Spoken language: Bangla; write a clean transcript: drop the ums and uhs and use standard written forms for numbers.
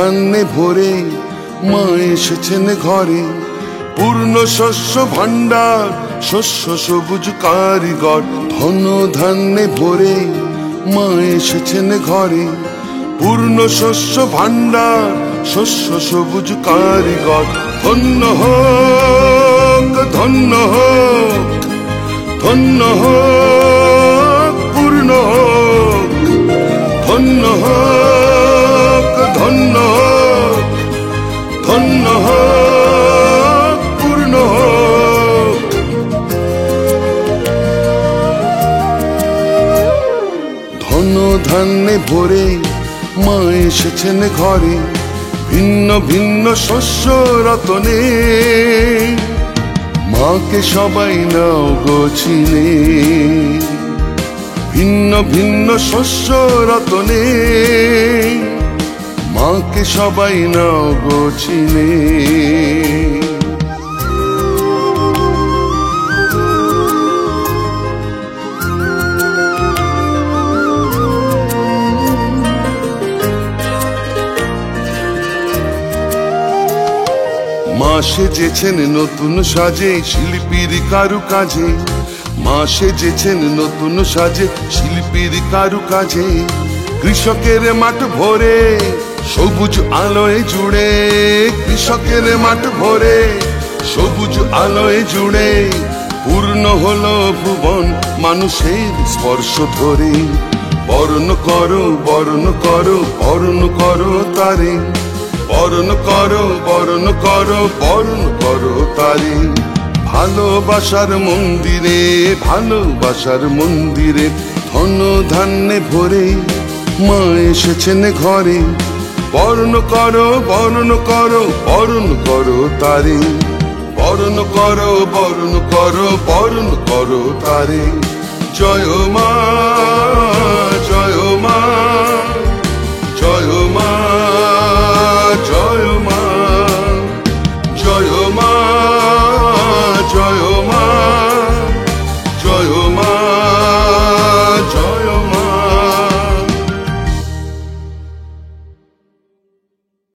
ধান্যে ভরে মা এসেছেন ঘরে। পূর্ণ শস্য ভাণ্ডার, শস্য সবুজ কারিগর। ধন ধান্যে ভরে মা এসেছেন ঘরে। পূর্ণ শস্য ভাণ্ডার, শস্য সবুজ কারিগর। ধন্য হোক, ধন্য হোক, ধন্য হোক, পূর্ণ হোক, ধন্য হোক, ধন্য হোক, ধন্য হোক, পূর্ণ হোক। ধন ধান্যে ভরে মা এসেছেন ঘরে। ভিন্ন ভিন্ন শস্য রতনে মাকে সবাই নাও গো চিনে। ভিন্ন ভিন্ন শস্য রতনে মাকে সবাই নাও গো চিনে। মা সেজেছেন নতুন সাজে শিল্পীর কারু কাজে। মা সেজেছেন নতুন সাজে শিল্পীর কারু কাজে। কৃষকের মাঠ ভরে সবুজ আলোয় জুড়ে। কৃষকের মাঠ ভরে সবুজ আলোয় জুড়ে। পূর্ণ হলো ভুবন মানুষের স্পর্শ ধরে। বরণ করো, বরণ করো, বরণ করো তারে। বরণ করো, বরণ করো, বরণ করো তারে। ভালোবাসার মন্দিরে, ভালোবাসার মন্দিরে ধন ধান্যে ভরে মা এসেছেন ঘরে। বরণ করো, বরণ করো, বরণ করো তারে। বরণ করো, বরণ করো, বরণ করো তারে। জয় মা,